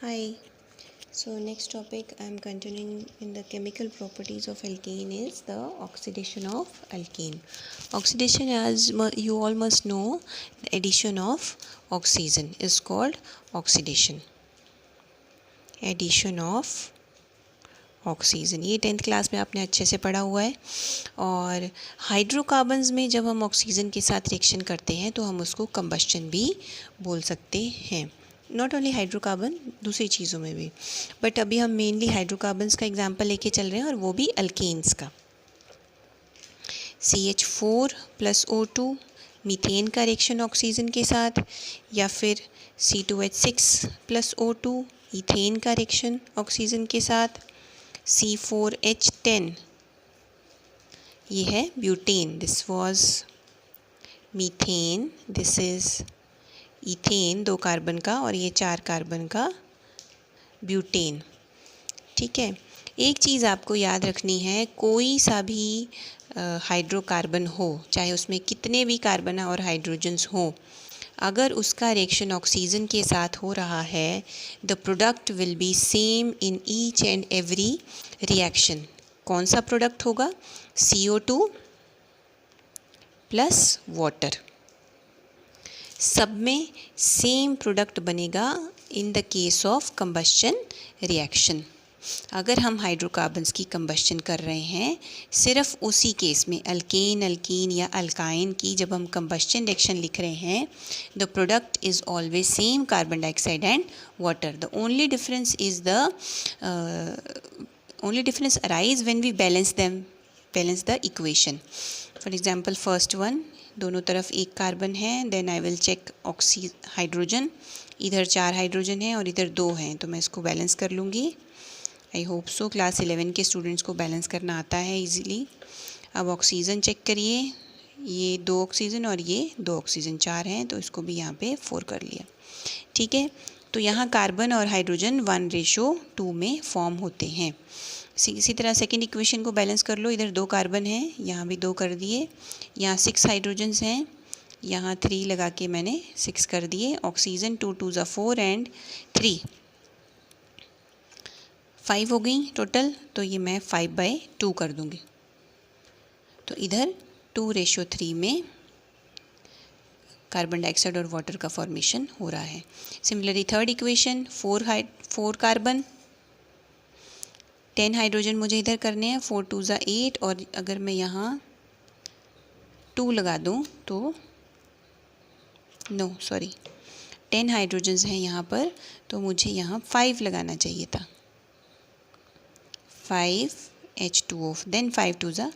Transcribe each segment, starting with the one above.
Hi. So next topic I am continuing in the chemical properties of alkane is the oxidation of alkane. Oxidation, as you all must know, the addition of oxygen is called oxidation. Addition of oxygen, ये 10th class में आपने अच्छे से पढ़ा हुआ है। और hydrocarbons में जब हम ऑक्सीजन के साथ रिएक्शन करते हैं तो हम उसको कंबस्चन भी बोल सकते हैं। नॉट ओनली हाइड्रोकार्बन, दूसरी चीज़ों में भी, बट अभी हम मेनली हाइड्रोकार्बन्स का एग्जांपल लेके चल रहे हैं और वो भी अल्केन्स का। CH4 + O2 मीथेन का रिएक्शन ऑक्सीजन के साथ, या फिर C2H6 + O2 ईथेन का रिएक्शन ऑक्सीजन के साथ, C4H10 ये है butane, this was methane, this is ethane 2 carbon का, और ये 4 कार्बन का ब्यूटेन। ठीक है, एक चीज़ आपको याद रखनी है, कोई सा भी हाइड्रोकार्बन हो, चाहे उसमें कितने भी कार्बन और हाइड्रोजन्स हो, अगर उसका रिएक्शन ऑक्सीजन के साथ हो रहा है, the product will be same in each and every reaction. कौन सा प्रोडक्ट होगा? CO2 + वाटर, सब में सेम प्रोडक्ट बनेगा in the case of combustion reaction. अगर हम हाइड्रोकार्बन्स की कंबस्चन कर रहे हैं, सिर्फ उसी केस में अल्केन, अल्कीन या अल्काइन की जब हम कंबस्चन रिएक्शन लिख रहे हैं, the product is always same carbon dioxide and water. The only difference is only difference arise when we balance the equation. For example, first one, दोनों तरफ एक कार्बन है, then I will check hydrogen, इधर 4 hydrogen है और इधर 2 हैं, तो मैं इसको बैलेंस कर लूँगी। आई होप सो क्लास 11 के स्टूडेंट्स को बैलेंस करना आता है इजीली। अब ऑक्सीजन चेक करिए, ये 2 ऑक्सीजन और ये 2 ऑक्सीजन, 4 हैं, तो इसको भी यहाँ पे 4 कर लिया। ठीक है, तो यहाँ कार्बन और हाइड्रोजन 1:2 में फॉर्म होते हैं। इसी तरह सेकेंड इक्वेशन को बैलेंस कर लो, इधर 2 कार्बन हैं, यहाँ भी 2 कर दिए, यहाँ 6 हाइड्रोजन्स हैं, यहाँ 3 लगा के मैंने 6 कर दिए। ऑक्सीजन 2 2 ज़ा 4 एंड 3 5 हो गई टोटल, तो ये मैं 5/2 कर दूँगी। तो इधर 2:3 में कार्बन डाइऑक्साइड और वाटर का फॉर्मेशन हो रहा है। Similarly third equation, 4 carbon 10 hydrogen मुझे इधर करने हैं, 4 2 ज़ा 8, और अगर मैं यहाँ 2 लगा दूँ तो 10 हाइड्रोजन्स हैं यहाँ पर, तो मुझे यहाँ 5 लगाना चाहिए था, 5 H2O, देन 5 2 ज़ा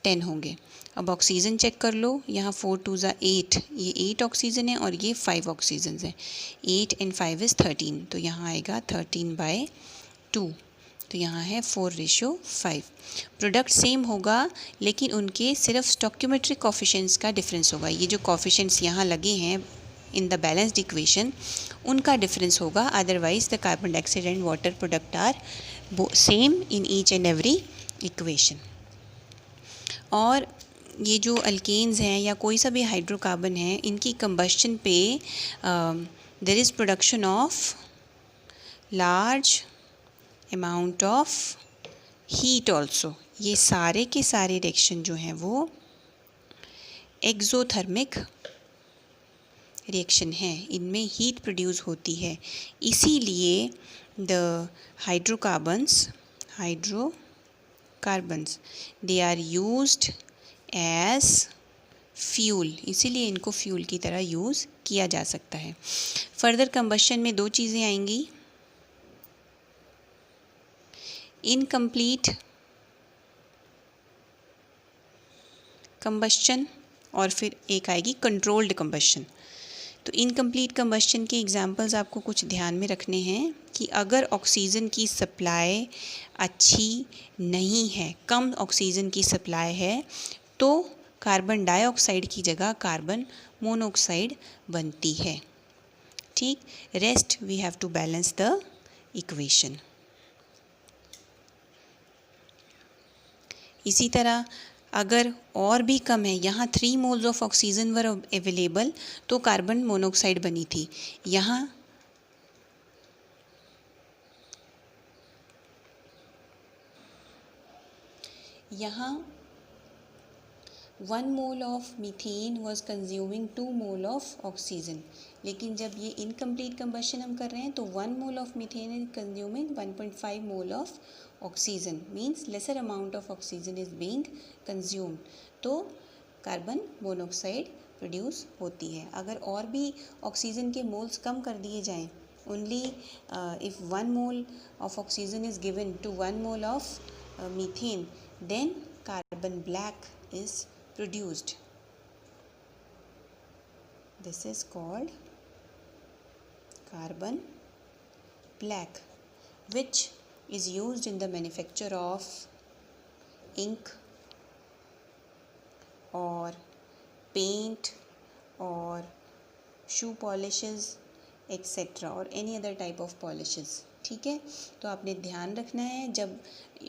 10 होंगे। अब ऑक्सीजन चेक कर लो, यहाँ 4 2 ज़ा 8, ये 8 ऑक्सीजन है और ये 5 ऑक्सीजन है, 8 and 5 is 13, तो यहाँ आएगा 13/2, तो यहाँ है 4:5। प्रोडक्ट सेम होगा, लेकिन उनके सिर्फ स्टोइकियोमेट्रिक कोफिशिएंट्स का डिफरेंस होगा। ये जो कोफिशिएंट्स यहाँ लगे हैं इन द बैलेंस्ड इक्वेशन, उनका डिफरेंस होगा, otherwise the carbon dioxide and water product are same in each and every equation. और ये जो अल्केन्स हैं या कोई सा भी हाइड्रोकार्बन है, इनकी कंबस्चन पे there is production of large amount of heat also. ये सारे के सारे रिएक्शन जो हैं वो एक्सोथर्मिक रिएक्शन है, इनमें हीट प्रोड्यूस होती है। इसीलिए the hydrocarbons they are used as fuel, इसीलिए इनको फ्यूल की तरह यूज़ किया जा सकता है। फर्दर कंबस्चन में 2 चीज़ें आएंगी, इनकम्प्लीट कंबस्चन और फिर एक आएगी कंट्रोल्ड कंबस्चन। तो इनकम्प्लीट कंबस्चन के एग्जांपल्स आपको कुछ ध्यान में रखने हैं कि अगर ऑक्सीजन की सप्लाई अच्छी नहीं है, कम ऑक्सीजन की सप्लाई है, तो कार्बन डाइऑक्साइड की जगह कार्बन मोनोऑक्साइड बनती है। ठीक, rest we have to balance the equation. इसी तरह अगर और भी कम है, यहाँ 3 moles of oxygen were available, तो कार्बन मोनोऑक्साइड बनी थी, यहाँ यहाँ 1 mole of methane was consuming 2 mole of oxygen, लेकिन जब ये इनकम्प्लीट कंबशन हम कर रहे हैं तो 1 mole of methane is consuming 1.5 mole of oxygen, means lesser amount of oxygen is being consumed, तो कार्बन मोनोऑक्साइड प्रोड्यूस होती है। अगर और भी ऑक्सीजन के मोल्स कम कर दिए जाएं, only if 1 mole of oxygen is given to 1 mole of methane, then carbon black is produced. This is called carbon black, which is used in the manufacture of ink or paint or shoe polishes etc. or any other type of polishes. ठीक है, तो आपने ध्यान रखना है जब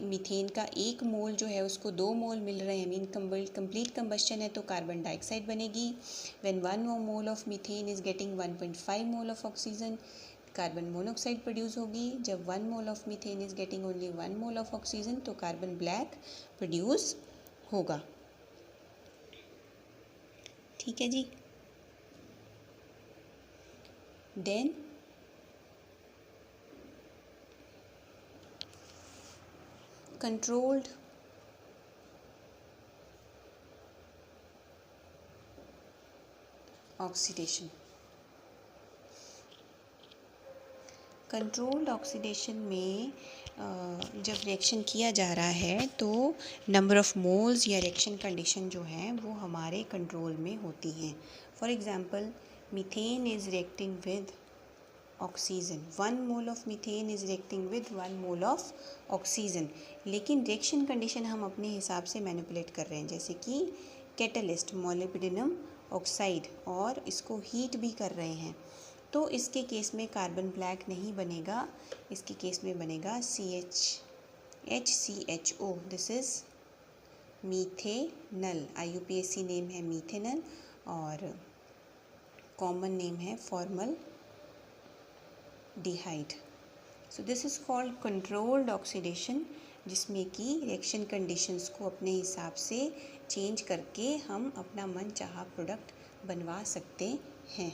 methane का 1 मोल जो है उसको 2 मोल मिल रहे हैं, मीन कंप्लीट कंबस्शन है, तो कार्बन डाइऑक्साइड बनेगी। When 1 mole of methane is getting 1.5 mole of oxygen, carbon monoxide produce होगी। जब 1 mole of methane is getting only 1 mole of oxygen, तो कार्बन ब्लैक प्रोड्यूस होगा। ठीक है जी। Then controlled oxidation. Controlled oxidation में जब रिएक्शन किया जा रहा है तो नंबर ऑफ मोल्स या रिएक्शन कंडीशन जो हैं वो हमारे कंट्रोल में होती हैं। For example, methane is reacting with oxygen, 1 mole of methane is reacting with 1 mole of oxygen, लेकिन रिएक्शन कंडीशन हम अपने हिसाब से मैनिपुलेट कर रहे हैं, जैसे कि कैटलिस्ट मोलिब्डेनम ऑक्साइड, और इसको हीट भी कर रहे हैं, तो इसके केस में कार्बन ब्लैक नहीं बनेगा, इसके केस में बनेगा HCHO। This is methanal, IUPAC name है मीथेनल और कॉमन नेम है formaldehyde. So this is called controlled oxidation, जिसमें कि रिएक्शन कंडीशंस को अपने हिसाब से चेंज करके हम अपना मनचाहा प्रोडक्ट बनवा सकते हैं।